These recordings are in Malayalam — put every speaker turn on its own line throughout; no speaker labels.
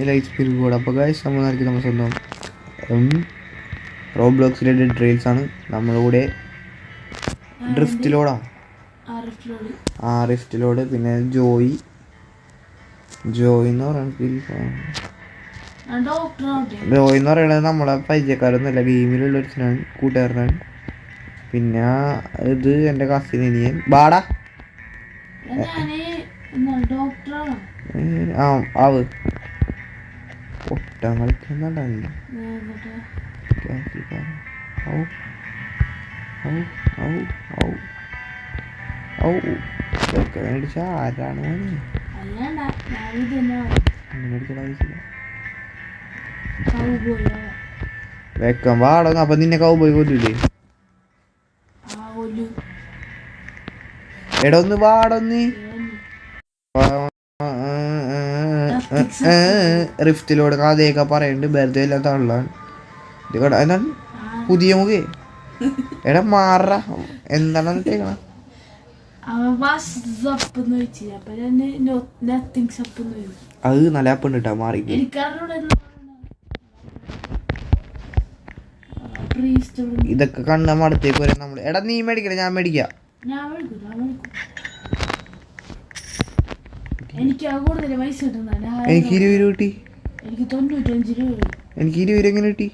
ലൈറ്റ് സ്പീഡ് കൂടെ. അപ്പോൾ ഗൈസ് നമ്മൾ നടക്കുന്ന നമ്മൾ സ്വന്തം റോബ്ലോക്സിലെ ഡെഡ് റെയിൽസ് ആണ് നമ്മളിവിടെ ഡ്രിഫ്റ്റിലോടാ. റിഫ്റ്റിലോട് പിന്നെ ജോയി എന്ന് പറയുന്നത് നമ്മളെ പരിചയക്കാരൊന്നുമല്ല, ഗെയിമിലുള്ള ഒരു കൂട്ടുകാരനാണ്. പിന്നെ ഇത് എൻ്റെ കസിൻ ഇനിയൻ ബാടാ ആവ് ഒട്ടാൻ കളിക്കുന്നുണ്ടോ മേടിച്ച ആരാണ് വെക്കാൻ പാടൊന്നും. അപ്പൊ നിന്നെ കൗബോയ് കൊല്ലില്ലേ? എടാ ഒന്ന് പാടൊന്ന്. റിഫ്റ്റിലോട് കഥയൊക്കെ പറയുന്നുണ്ട്, വെറുതെ എല്ലാം തള്ളാണ്. ഇത് കട എന്താണ് പുതിയ മുഖേ? എടാ മാറ എന്താണ് ഇട്ടേക്കണ? അത് നല്ല ആപ്പ് ഉണ്ട് കേട്ടോ, മാറി. ഇതൊക്കെ കണ്ണ മടത്തേക്ക് വരാൻ നമ്മള്. എടാ നീ മേടിക്കണേ, ഞാൻ മേടിക്കാം. എനിക്ക് 20 രൂപ കിട്ടി. എനിക്ക് 20 രൂപ എങ്ങനെ കിട്ടി?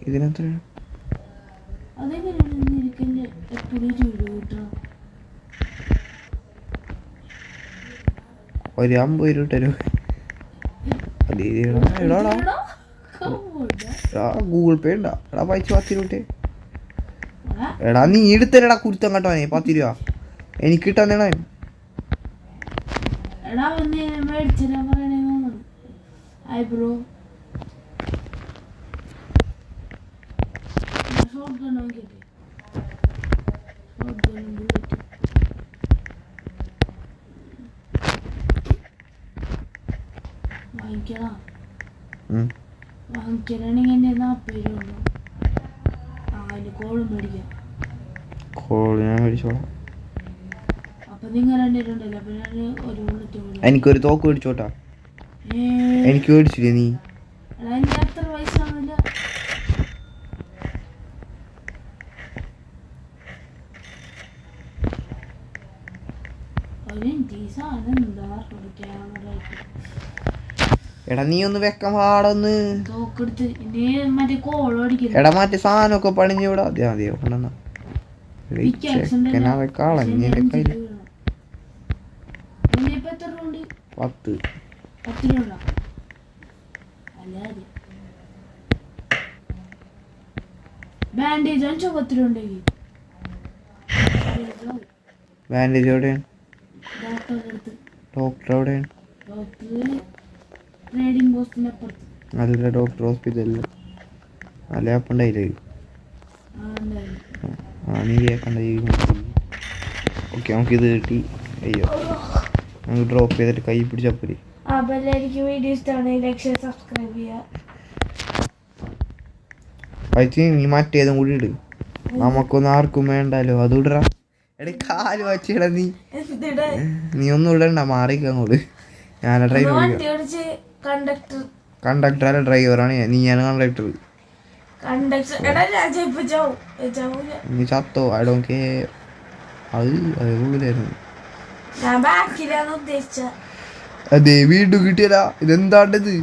ഇതിനെത്ര? ഒരു 50 രൂപ തരൂ. ഗൂഗിൾ പേ ഉണ്ടാ? എടാ പൈസ 10 രൂപ. എടാ നീ എടുത്തരടാ കുരുത്തം കേട്ടോ. 10 രൂപ എനിക്ക് കിട്ടാന്നേടാ. എനിക്കൊരു തോക്ക് മേടിച്ചോട്ടാ. എനിക്ക് മേടിച്ചില്ലേ നീ? എടാ നീ ഒന്ന് വെക്കാൻ പാടൊന്ന്. എടാ മറ്റേ സാധനമൊക്കെ പണിഞ്ഞൂടാ. അതെയോ കൊണ്ടെന്നാ കളഞ്ഞ കയ്യിൽ 10. ബാൻഡേജ് എവിടെയാണ്? ഡോക്ടർ എവിടെയാണ്? നല്ല ഡോക്ടർ ഹോസ്പിറ്റലിൽ നല്ല ആപ്പ് ഉണ്ടായില്ലേ? നീ കേൾക്കണ്ട. ഓക്കെ നമുക്കിത് കിട്ടി. അയ്യോ നമുക്ക് ഡ്രോപ്പ് ചെയ്തിട്ട് കൈ പിടിച്ചപ്പോരി. നീ മറ്റേതും കൂടി ഇട്, നമുക്കൊന്നും ആർക്കും വേണ്ടല്ലോ. അത് ഇടറാ. എടാ കാല് വച്ചിടാ. നീ ഒന്നും ഇടണ്ട, മാറിക്കങ്ങോട്ട്. ഞാൻ ഡ്രൈവർ. കണ്ടക്ടർ അല്ല, ഡ്രൈവറാണ് ഞാൻ. നീയാണ് കണ്ടക്ടർ. നീ ചത്തോ? I don't care. അത് ഉള്ളിലായിരുന്നു. അതെ വീണ്ടും കിട്ടിയതാ. ഇതെന്താണ്ടത്?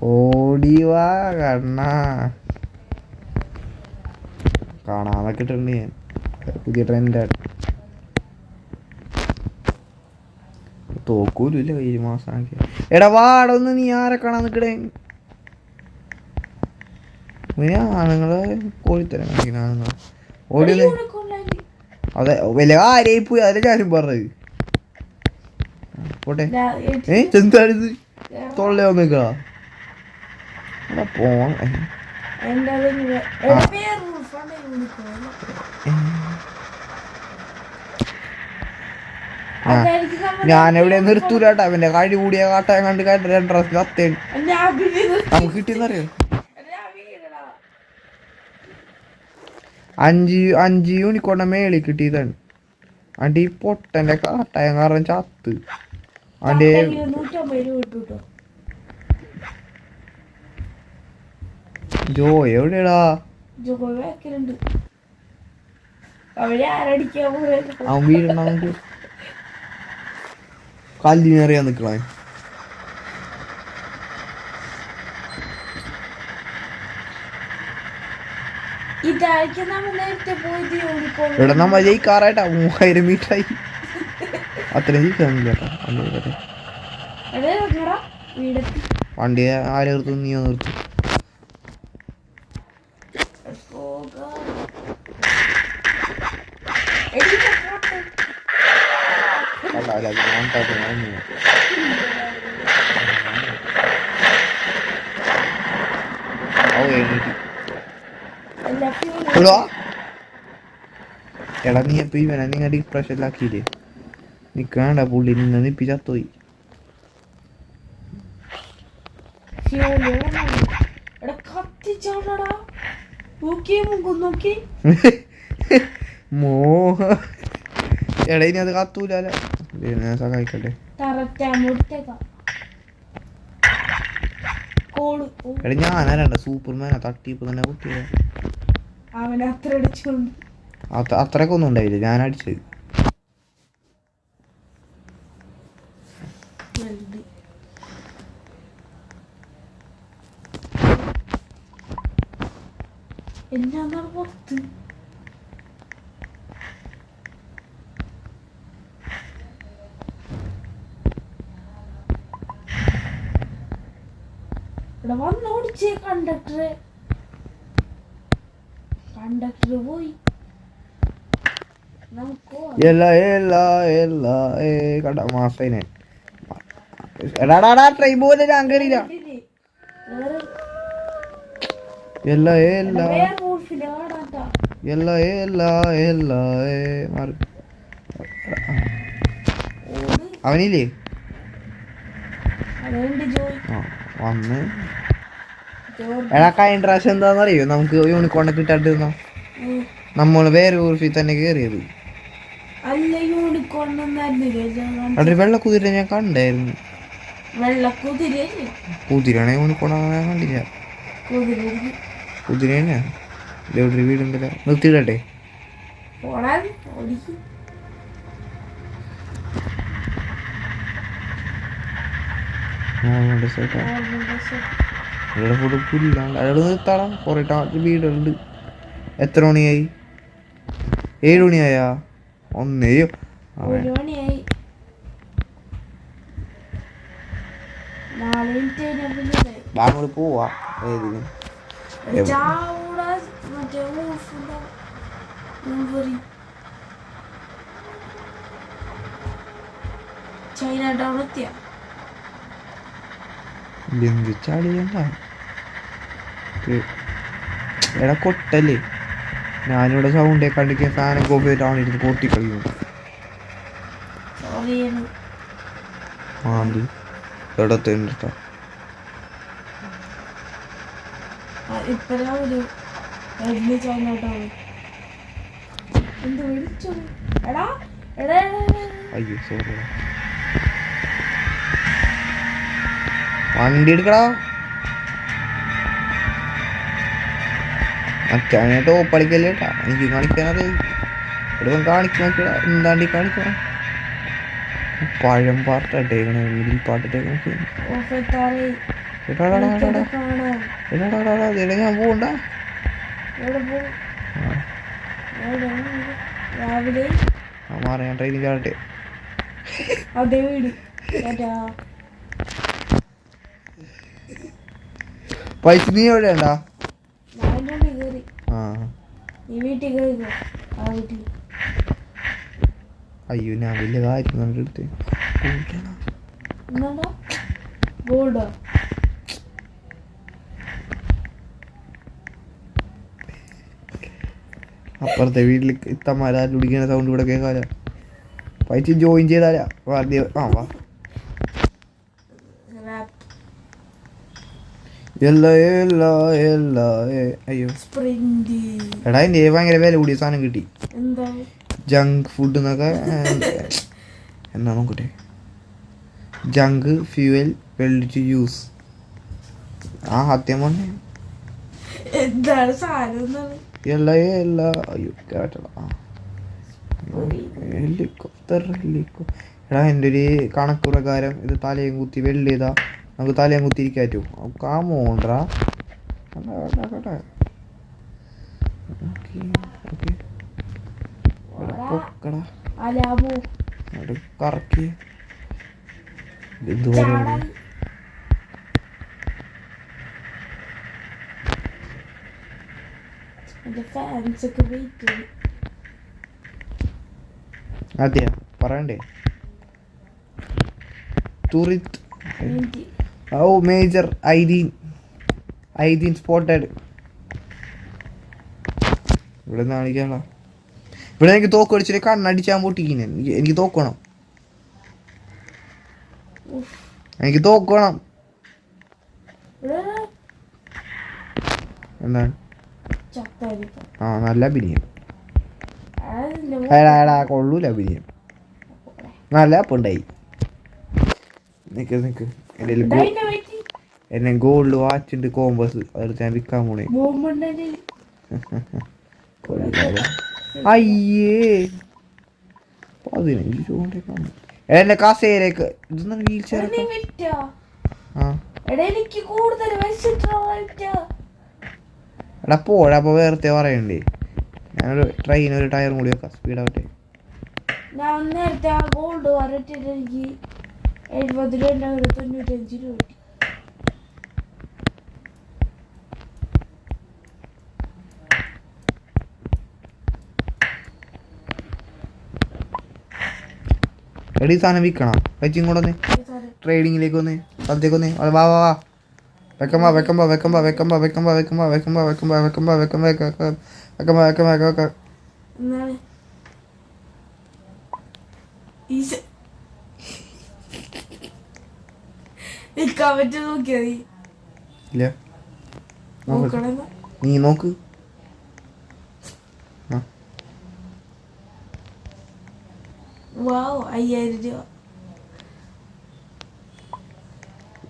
ഓടിവാ കണ്ണാ. കാണാതൊക്കെ ഇട്ടുണ്ട് ഞാൻ. പുതിയ ട്രെൻഡാണ്. തോക്കൂലില്ല കയ്യിൽ മാസാക്കി. എടാ വാടൊന്ന്. നീ ആരെ കാണാൻ നിക്കടേ? ആണുങ്ങള് കോഴിത്തരം കാണിക്കുന്ന ആണുങ്ങൾ ഓടി. അതെ വലിയ കാര്യമായി പോയി. അതിലെ ഞാനും പറഞ്ഞത്. പോട്ടെ. എന്താണിത്? തൊള്ളയോ നിക്ക പോണ. ഞാനെവിടെ നിർത്തൂലാട്ടാ. അവന്റെ കഴി കൂടിയ കാട്ടാൻ കണ്ട് കേട്ട 2 പ്രാവശ്യം കത്തേണ് നമുക്ക് കിട്ടിയെന്നറിയോ. 5 യൂണിക്കോണിന്റെ മേളിൽ കിട്ടിയതാണ്. അന്റെ ഈ പൊട്ടന്റെ കാട്ടായ കാരണം ചത്ത്. അവന്റെ ജോ എവിടെയാടാ? അവൻ വീടണ നമുക്ക് കല്ലിനറിയാൻ നിക്കളാ. ഇവിടെ നമ്മ ജയിക്കാറായിട്ടാ. 3000 മീറ്ററായി. അത്രയും ജയിക്കാന്നില്ല വണ്ടി. ആരെ നിർത്തും? നീയോ നിർത്തും? എടാ നീ എപ്പോ ഇവനെ നിങ്ങൾ ഡിപ്രഷനിലാക്കിയില്ലേ? നിക്കണ്ട പുള്ളി നിന്ന് നിപ്പിച്ചത്തോയി. മോഹ എടാ ഇനി അത് കത്തൂലോ. സഹായിക്കട്ടെ. എടാ ഞാനാരണ്ട സൂപ്പർമാനാ. തട്ടിയപ്പോ തന്നെ കുട്ടിയെ അത്രയൊക്കെ ഒന്നും ഉണ്ടായില്ല. ഞാൻ അടിച്ചത്.
വന്നോടിച്ചേ കണ്ടക്ടർ പോയി.
മാസനെ എടാടാ ട്രെയിൻ പോലെ ഞാൻ കയറിയില്ല. അവനില്ലേ വന്ന്. എടാ കഴിഞ്ഞ പ്രാവശ്യം എന്താന്നറിയോ നമുക്ക് യൂണിക്കോണിനെ കിട്ടാണ്ടിരുന്ന നമ്മള് വേറെ ഊർഫിൽ തന്നെ കേറിയത്. അവിടെ വെള്ളക്കുതിര ഞാൻ കണ്ടായിരുന്നു. കുതിരയാണെ യൂണിക്കോൺ ഞാൻ കണ്ടില്ല. കുതിര തന്നെയാ. എവിടെ വീടുണ്ടല്ലോ. നിർത്തിയിടട്ടെ. ഇവിടെ പുല്ലാണ്ട് അവിടെ നിർത്താടാ. കുറെ വീടുണ്ട്. എത്ര മണിയായി? 7 മണിയായാ? 1 ബാംഗ്ലൂർ പോവാ. ഏതിന്?
ചൈന ടൗൺ എത്തിയ
ചാടിയണ്ട. എടാ കൊട്ടല്ലേ. ഞാനിവിടെ സൗണ്ട് കണ്ടിരിക്കാൻ സാധനം കോപ്പിട്ടാണ് ഇരുന്ന് പൊട്ടിക്കളിക്കുന്നു. ആണ്ടി എവിടെ തേണ്ടിട്ടാ അയ്യോ സോറി. വണ്ടി എടുക്കടാ. മറ്റാനെ ടോപ്പ് കളിക്കല്ലേ കേട്ടാ. എനിക്ക് കാണിക്കാനത് ഇവിടെ കാണിക്കണ എന്താണ്ടി കാണിക്കണം. പഴം പാട്ടിട്ടേക്കണേ. വീടിൽ പാട്ടിട്ടേക്കണേ. ഞാൻ പോകണ്ട. മാറി ഞാൻ ട്രെയിനിൽ ചാടട്ടെ. പൈസ നീ എവിടെ ഉണ്ടാ? അയ്യോ ഞാൻ വലിയ കാര്യം കണ്ടെടുത്ത്. അപ്പുറത്തെ വീട്ടിൽ ഇത്തമാരാ കുടിക്കുന്ന സൗണ്ട് ഇവിടെ കേൾക്കാല. പൈച്ച് ജോയിൻ ചെയ്താലാ ആ വാ അയ്യോ എടാ എൻ്റെ ഭയങ്കര വില കൂടിയ സാധനം കിട്ടി. ജങ്ക് ഫുഡ് എന്നൊക്കെ എന്നാ നോക്കട്ടെ. Junk fuel weld to use. ആ സത്യം പറഞ്ഞേ
എന്താണ് സാധനം?
അയ്യോ കേട്ടടാ. ഹെലികോപ്റ്റർ എടാ എൻ്റെ ഒരു കണക്ക് പ്രകാരം ഇത് തലയും കുത്തി വെൽഡ് ചെയ്താ നമുക്ക് തലയും കുത്തിയിരിക്കാൻ പറ്റും. കാമോണ്ടാ കറക്കി എന്ത് പറയാ. അതെയാ പറയണ്ടേ. ടൂറിസ്റ്റ് ഓ മേജർ ഐദീൻ സ്പോട്ടഡ്. ഇവിടെ നാണിക്കാളാ. ഇവിടെ എനിക്ക് തോക്ക് അടിച്ചിട്ട് കണ്ണടിച്ചാൻ പൊട്ടിക്കുന്നു. എനിക്ക് തോക്കണം, എനിക്ക് തോക്കണം. എന്താണ് ആ നല്ല അഭിനയം. എടാ കൊള്ളൂല അഭിനയം. നല്ല അപ്പുണ്ടായി. നിക്ക് എന്നെ ഗോൾഡ് വാച്ച് ഉണ്ട്, കോമ്പസ് അതെടുത്ത് ഞാൻ വിൽക്കാൻ പോണേ. അയ്യേ 15 രൂപ എന്റെ കസേരക്ക് വീൽ ചെയർ. എടാ പോടാ. അപ്പൊ വേറത്തെ പറയണ്ടേ. ഞാനൊരു ട്രെയിൻ ഒരു ടയറും കൂടി വെക്കാം, സ്പീഡാവട്ടെ.
ഞാൻ നേരത്തെ ആ ഗോൾഡ് വരട്ടിട്ട് എനിക്ക് 72,95 രൂപ കിട്ടി.
എടീ സാധനം വിൽക്കണം. പൈച്ചും കൂടെ ഒന്ന് ട്രേഡിങ്ങിലേക്ക് ഒന്ന് സ്ഥലത്തേക്ക് ഒന്ന് വാ വാ വാ. വെക്കമ്പ നീ നോക്ക്.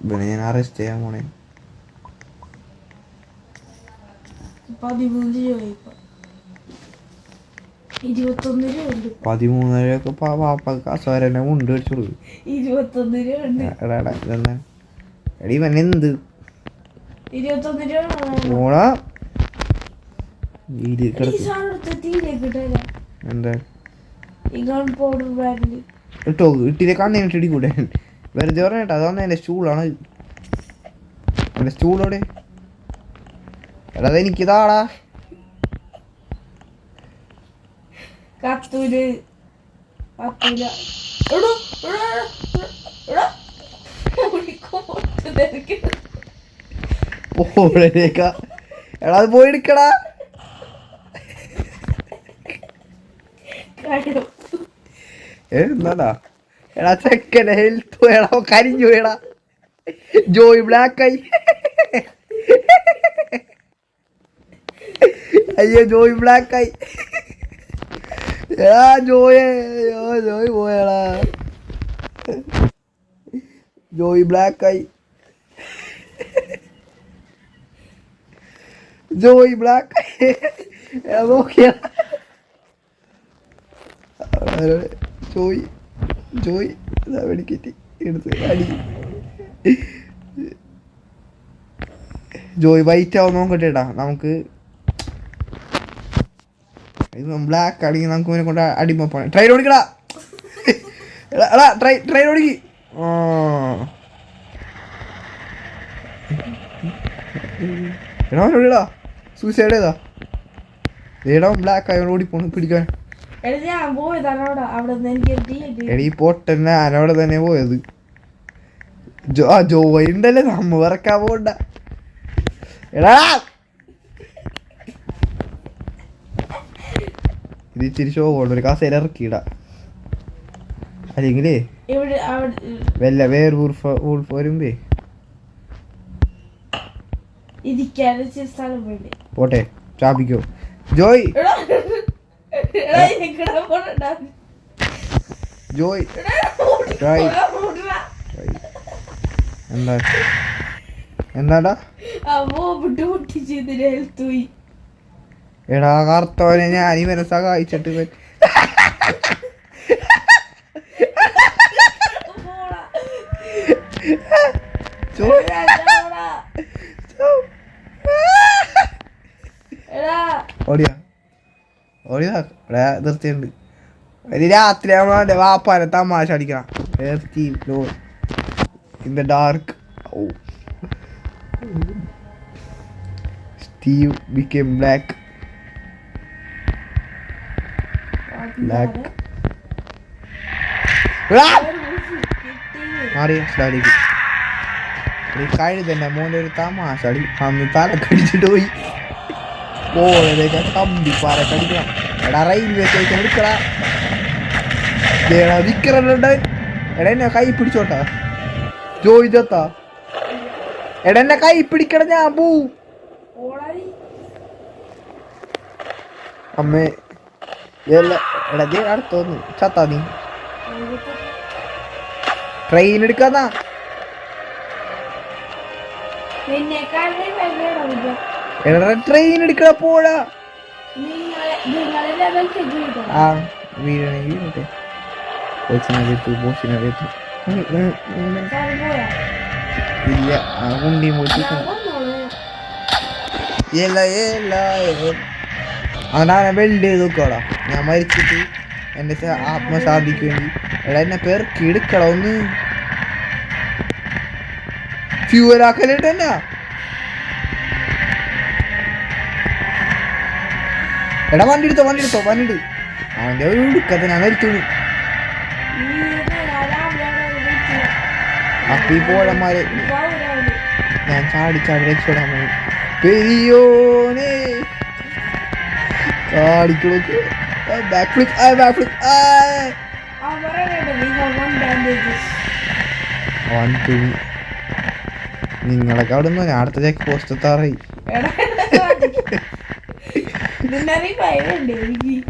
ഇവനെ ഞാൻ അറസ്റ്റ് ചെയ്യാൻ പോണേ.
13 രൂപ. 21 രൂപ ഉണ്ട്.
13 രൂപ പാപ്പ കസവരനെ ഉണ്ട് മേടിച്ചു കൊടുക്കും.
21 രൂപ ഉണ്ട്.
ഇതെന്താ എടീ ഇവൻ എന്ത്
21 രൂപ
ഓടാ. എന്താ ഇട്ടോ ഇട്ടിലെ കണ്ണിട്ട് കൂടെ വെറുതെ പറഞ്ഞിട്ട്. അതാണ് എൻ്റെ സ്റ്റൂളാണ്. എൻ്റെ സ്റ്റൂളോടെ എടാ എനിക്കിതാടാ. എടാ അത് പോയി എടുക്കടാ. എന്താടാ എടാ ചെക്കൻ്റെ ഹെൽത്ത് എടാ കരിഞ്ഞു എടാ. ജോയ് ബ്ലാക്കായി. അയ്യോ ജോയ് ബ്ലാക്കായി. എടാ ജോയ് പോയടാ. ജോയ് ബ്ലാക്കായി. ജോയ് ബ്ലാക്കായി. നോക്കിയ ജോയ് വെടിക്കറ്റി എടുത്ത് അടി. ജോയ് വൈറ്റ് ആവും നോക്കട്ടെടാ. നമുക്ക് ബ്ലാക്ക് ആണെങ്കിൽ നമുക്ക് ഇവനെ കൊണ്ട് അടിമപ്പാണ്. ട്രെയിൻ ഓടിക്കടാ. എടാ ട്രെയിൻ ഓടിക്ക്. എടാ ഓടിടാ. സൂസൈഡ് ചെയ്താ. ഏടാ ബ്ലാക്ക് ആയോണ്ട് ഓടിപ്പോണ് പിടിക്കാൻ. എടീ പൊട്ടന്നെ ഞാനവിടെ തന്നെ പോയത്. ജോയ് ഉണ്ടല്ലേ നമ്മ വിറക്കാൻ പോണ്ട. എടാ ഇത് ഇച്ചിരി ഷോ കൊണ്ട് ഒരു കാസേര ഇറക്കിയിടാ. അല്ലെങ്കിലേ
ഇവിടെ അവിടെ
വല്ല വേറെ ഊൾഫ് വരുമ്പേ
ഇരിക്കാൻ സ്ഥലം വേണ്ടി
പോട്ടെ ചാപ്പിക്കോ ജോയ് ജോയ് എന്താ എന്താടാ എടാ കർത്തോനെ ഞാൻ ഇവനെ സഹായിച്ചിട്ട് ഓടിയാ ഓടിയാ ഇവിടെ നിർത്തിയുണ്ട് ഒരു രാത്രി നമ്മളെ വാപ്പാനെ തമാശ അടിക്കണം in the dark Steve became black മാറിയ സ്ലാലേക്ക് കഴി തന്നെ മോൻ്റെ ഒരു തമാശ അടി അന്ന് തല കടിച്ചിട്ട് പോയി പോയതൊക്കെ കമ്പി പാറ കടിക്കണം എടാ റെയിൽവേ സ്റ്റേഷൻ എടുക്കടാ വിക്കറുണ്ട് എടാ എന്നെ കൈ പിടിച്ചോട്ടാ ജോയി ചത്താ എടാ എന്നെ കൈ പിടിക്കട ഞാൻ പോവും അമ്മേ എടാ അടുത്തോന്ന് ചത്താ നീ ട്രെയിൻ എടുക്കാന്നാ എടാ ട്രെയിൻ എടുക്കടാ പോടാ ആ വീഴണെങ്കിൽ വീഴട്ടെ ബോസിനകത്തു ഇല്ല ആ കുണ്ടി മോട്ടി അങ്ങനെ വെൽഡ് ചെയ്ത് നോക്കോടാ ഞാൻ മരിച്ചിട്ട് എൻ്റെ ആത്മശാന്തിക്ക് വേണ്ടി എടാ എന്നെ പേർക്ക് എടുക്കടാ ഒന്ന് ഫ്യൂവലാക്കലിട്ട് തന്നെ എടാ വണ്ടി എടുത്തോ വണ്ടി അവൻ്റെ ഒരു എടുക്കത്തെ ഞാൻ മരിച്ചോളൂ അപ്പൊ ഈ പോഴന്മാരെ ഞാൻ ചാടി രക്ഷപ്പെടാൻ പോകും പെരിയോനെ കാടിക്കണോക്ക് നിങ്ങളൊക്കെ അവിടെ നിന്ന് അടുത്ത ചെക്ക് പോസ്റ്റ് എത്താറായി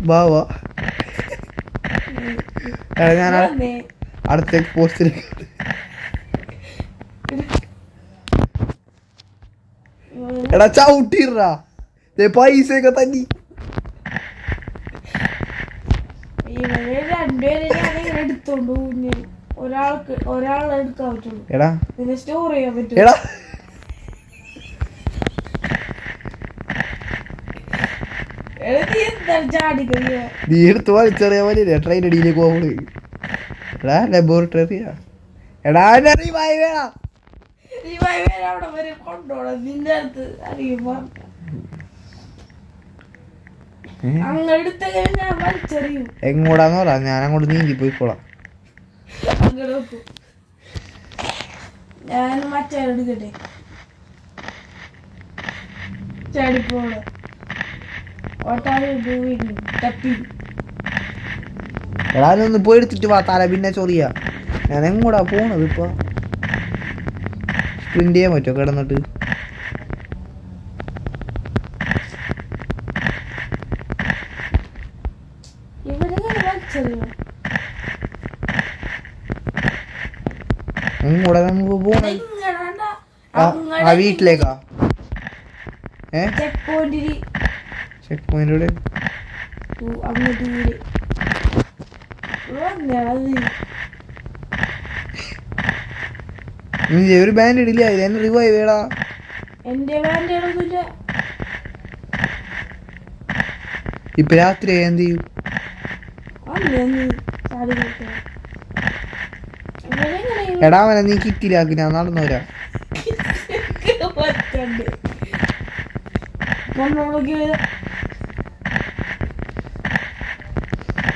ബാവാ ഞാൻ അടുത്ത ചെക്ക് പോസ്റ്റിലേക്ക് എടാ ചവിട്ടിറാ പൈസയൊക്കെ തന്നെ
എടുത്തോണ്ട് ഒരാളെ എടുക്കാൻ പറ്റുള്ളൂ
എടാ
പിന്നെ സ്റ്റോർ ചെയ്യാൻ പറ്റും
എടാ നീ എടുത്ത് വലിച്ചെറിയാ വലിയ ട്രെയിൻ അടിയിലേക്ക് പോകുന്നത് എടാ ലബോറട്ടറിയാ എടാ
അവിടെ വരെ കൊണ്ടോണം നിന്റെ അടുത്ത് അറിയുമ്പോ അങ്ങെടുത്ത ഞാൻ വലിച്ചെറിയും
എങ്ങോട്ടാന്ന് പറയാ ഞാൻ അങ്ങോട്ട് നീന്തി പോയിക്കോളാം
അങ്ങനെ നോക്കും ഞാൻ മറ്റേ എടുക്കട്ടെ ചാടിപ്പോളെ
എടാ ഒന്ന് പോയി എടുത്തിട്ട് വാ തല പിന്നെ ചൊറിയാ ഞാൻ എങ്ങോട്ടാ പോണത് ഇപ്പൊ സ്പ്രിന്റ് ചെയ്യാൻ പറ്റുമോ കിടന്നിട്ട് എങ്ങോട്ടാ നമുക്ക് പോണ ആ വീട്ടിലേക്കാ ചെക്ക് പോയിന്റ് ഒരു ബാൻഡ് ഇടില്ല എന്നെ റിവൈവ് ചെയ്യടാ ഇപ്പൊ രാത്രി എന്ത് ചെയ്യും എടാ അവനെ നീ കിറ്റിലാക്കി ഞാൻ നടന്നു വരാം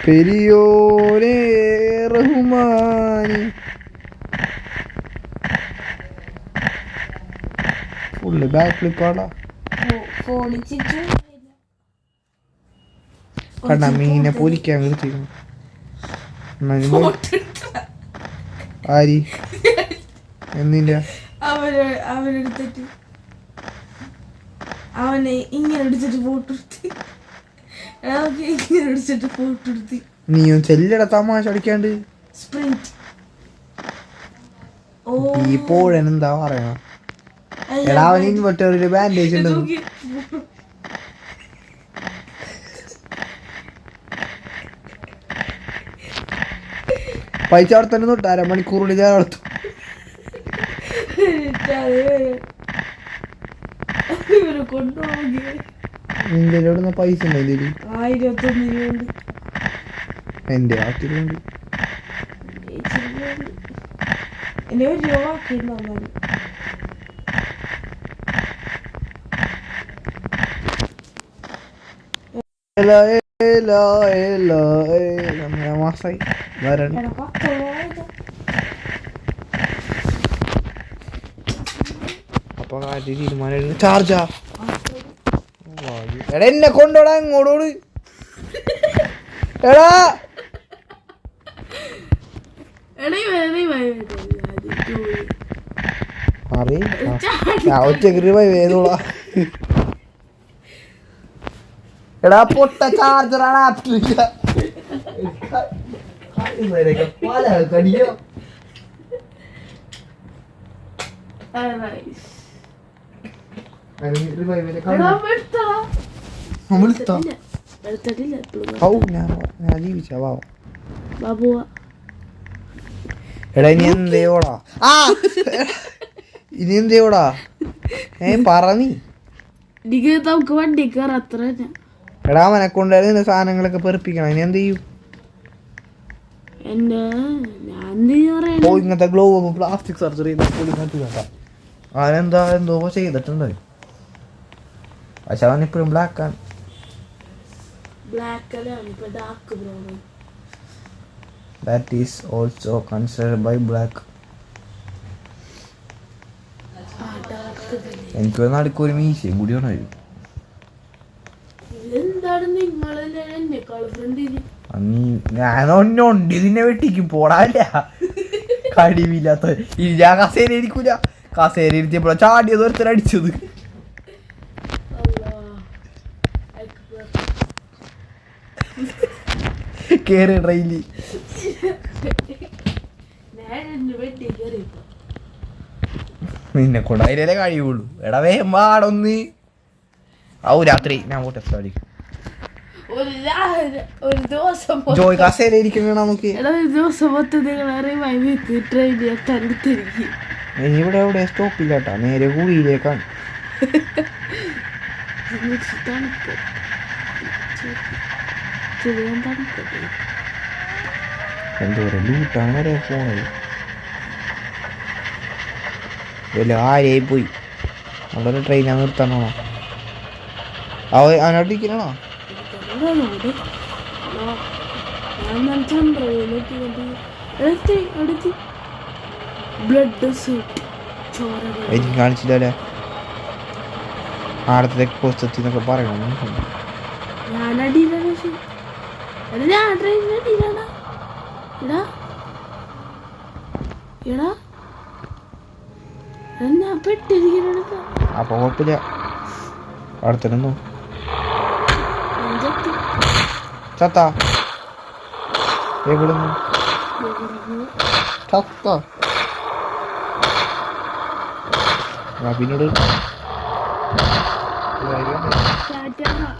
പെരിയോനെ റഹ്മാനി ഫുള്ള് ബാക്ക് ഫ്ലിപ്പാടാ കണ്ട മീനെ പൊലിക്കാൻ നിർത്തിയിരുന്നു ആരി എന്തിന്റെ
അവനെടുത്തിട്ട് അവനെ ഇങ്ങനെ അടിച്ചിട്ട് ഫോട്ടോ എടുത്ത് ഇങ്ങനെ അടിച്ചിട്ട് ഫോട്ടോ എടുത്ത്
നീയും ചെല്ലട തമാശ അടിക്കാണ്ട്
സ്പ്രിന്റ്
ഈ പോഴൻ എന്താ പറയണ എടാ അവൻ ഇൻവെർട്ടറിൽ ബാൻഡേജ് ഉണ്ട് പൈസ അവിടെ തന്നെ തൊട്ട് അരമണിക്കൂറിൽ ഞാൻ വളർത്തു നിന്റെ എവിടെ പൈസ ഉണ്ടോ ഇതില്
1001
എന്റെ ആറ്റിലുണ്ട്
എന്നെ ഒരു രൂപ ആക്കിയിരുന്നു
മാസായി വരണം അപ്പൊ തീരുമാനം ചാർജാ എടാ എന്നെ കൊണ്ടോടാ ഇങ്ങോട്ടോട് എടാ ഒറ്റക്ക് വേദോളാ എടാ പൊട്ട ചാർജറാണ് കടിയോ എടാ ഇനി എന്തേയോടാ ഇനി എന്തേയോടാ പറഞ്ഞി
നമുക്ക് വണ്ടി കയറാം അത്ര തന്നെ.
എടാ അവനെ കൊണ്ടുവരുന്ന സാധനങ്ങളൊക്കെ പെറുപ്പിക്കണം ഇനി എന്ത് ചെയ്യും ഇങ്ങനത്തെ ഗ്ലോവ് പ്ലാസ്റ്റിക് സർജറി അവനെന്താ എന്തോ ചെയ്തിട്ടുണ്ട് പക്ഷെ അവൻ ഇപ്പോഴും ബ്ലാക്കാണ് that is also considered by black എനിക്ക് നടുക്കൊരു മീശയും കൂടി വേണമായിരുന്നു ഞാനൊന്നുണ്ട് ഇതിനെ വെട്ടിക്കും പോടാല്ല കഴിവില്ലാത്ത ഞാൻ കസേര ഇരിക്കൂല കസേര ഇരുത്തിയപ്പോഴാ ചാടിയത് ഒരുത്തര അടിച്ചത് കേറി ട്രെയിനില് നിന്നെ കൊണ്ട് അതിലേ കഴിയുള്ളൂ എടാ വേമ്പാടൊന്ന് ഔ രാത്രി ഞാൻ പോട്ടെ കളിക്കും
ഒരു ദിവസം
ജോയ് കസേര ഇരിക്കണ നമുക്ക്
ഒരു ദിവസം
ഇവിടെ എവിടെ സ്റ്റോപ്പില്ല കേട്ടാ നേരെ കൂടിയിലേക്കാണ് എന്തോ ലൂട്ടാണ് വരെ പോണത് വല്ല ആരെയും പോയി അവിടെ ട്രെയിനാ നിർത്താനോ അവനോട്ടിരിക്കണോ എനിക്ക് കാണിച്ചില്ലല്ലേ ആടത്തെ പോസ്റ്റ് എന്നൊക്കെ പറയണം അപ്പൊ കുഴപ്പമില്ല അടുത്തോ ചത്ത എവിടുന്ന് ചത്ത പിന്നീട്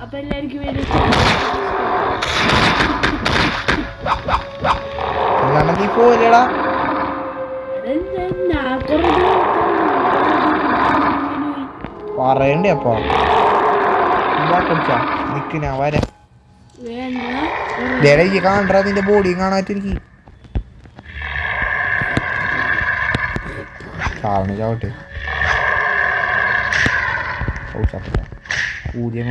അപ്പൊ എല്ലാവർക്കും വേണ്ടി
നീ പോലെടാ പറയണ്ടേ അപ്പൊ നിക്ക് ഞാൻ വരാം കാണണ്ട നിന്റെ ബോഡി കാണാറ്റിരിക്കും ചാവണ ചാവട്ടെ ഊതിയ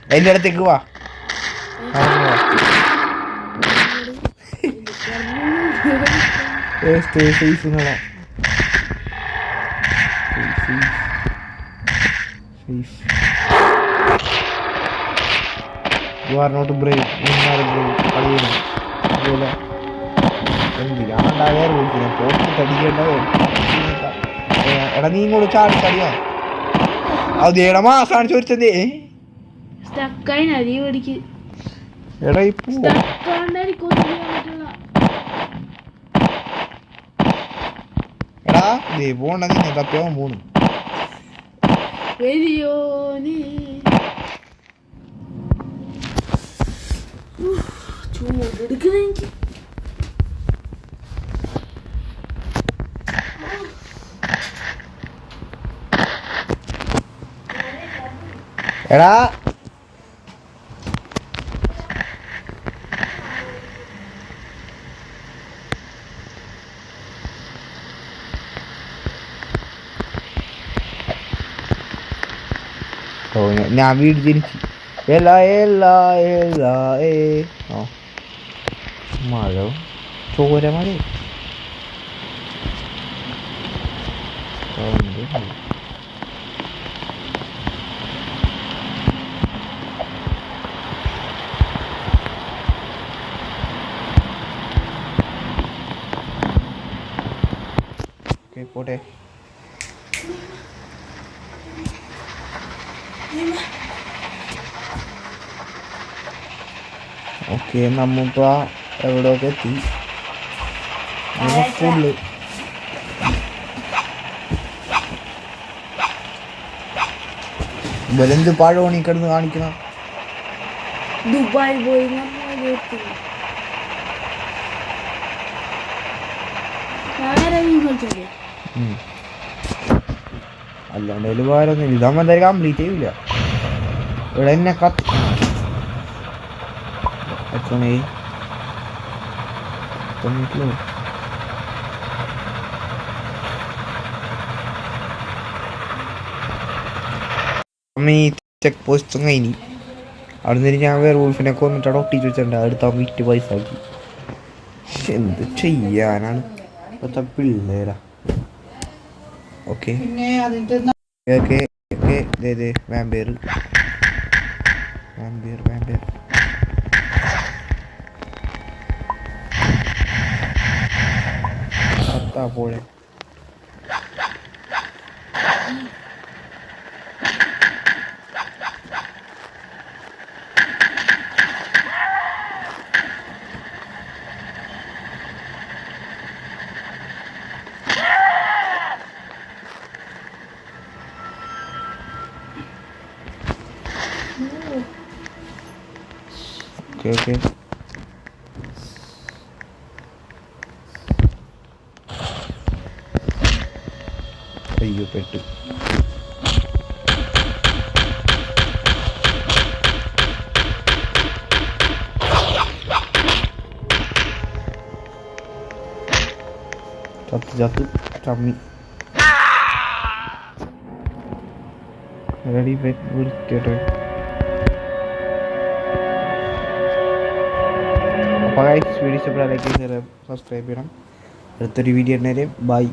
എന്റെ അടുത്തേക്ക് വാ യു ആർ നോട്ട് ബ്രേവ്, കളിയുന്നു അതുപോലെ എന്തിനാണ്ടാ വേറെ വിളിക്കുന്നത് പോസ്റ്റ് തടിക്കേണ്ടത്. എടാ നീ ഇങ്ങോട്ട് ചാടി തടിയാ അത് ഏടാ മാസാണ് ചോദിച്ചതേ. എടാ ഇപ്പോ എടാ ദേ പോണ്ട നീ തപ്പിയാൻ പോണു.
ചൂടെടുക്കണെനിക്ക്.
എടാ ഞാൻ വീട് ജനിച്ചു മഴ ചോര മഴ പോട്ടെ. ഓക്കെ നമ്മളിപ്പോ എവിടെയൊക്കെ എത്തി. ഫുള്ള് ഇവരെന്ത് പഴമണി കിടന്ന് കാണിക്കണം.
ദുബായ് പോയി
അല്ലാണ്ട് അതിൽ വേറൊന്നും ഇതാകുമ്പോൾ എന്തായാലും കംപ്ലീറ്റ് ചെയ്യൂല. ഇവിടെ എന്നെ ചെക്ക് പോസ്റ്റ് കഴിഞ്ഞു. അവിടെ നിന്ന് ഞാൻ വേറെ വോൾഫിനെ കൊന്നിട്ട് അവിടെ ഒട്ടിച്ച് വെച്ചിട്ടുണ്ട്. അടുത്ത വിറ്റ് പൈസ ആക്കി. എന്ത് ചെയ്യാനാണ് ഇപ്പോഴത്തെ പിള്ളേരാ. Okay okay okay vampire vampire vampire പോലെ ഓക്കെ അയ്യോ പെട്ടു. ചത്ത് ചമ്മി റെഡി വൃത്തിയായിട്ട്. അപ്പോൾ ഗൈസ് വീഡിയോ ഇഷ്ടപ്പെട്ടാൽ ലൈക്ക് ചെയ്ത് സബ്സ്ക്രൈബ് ചെയ്യണം. അടുത്തൊരു വീഡിയോ തന്നെ. ബൈ.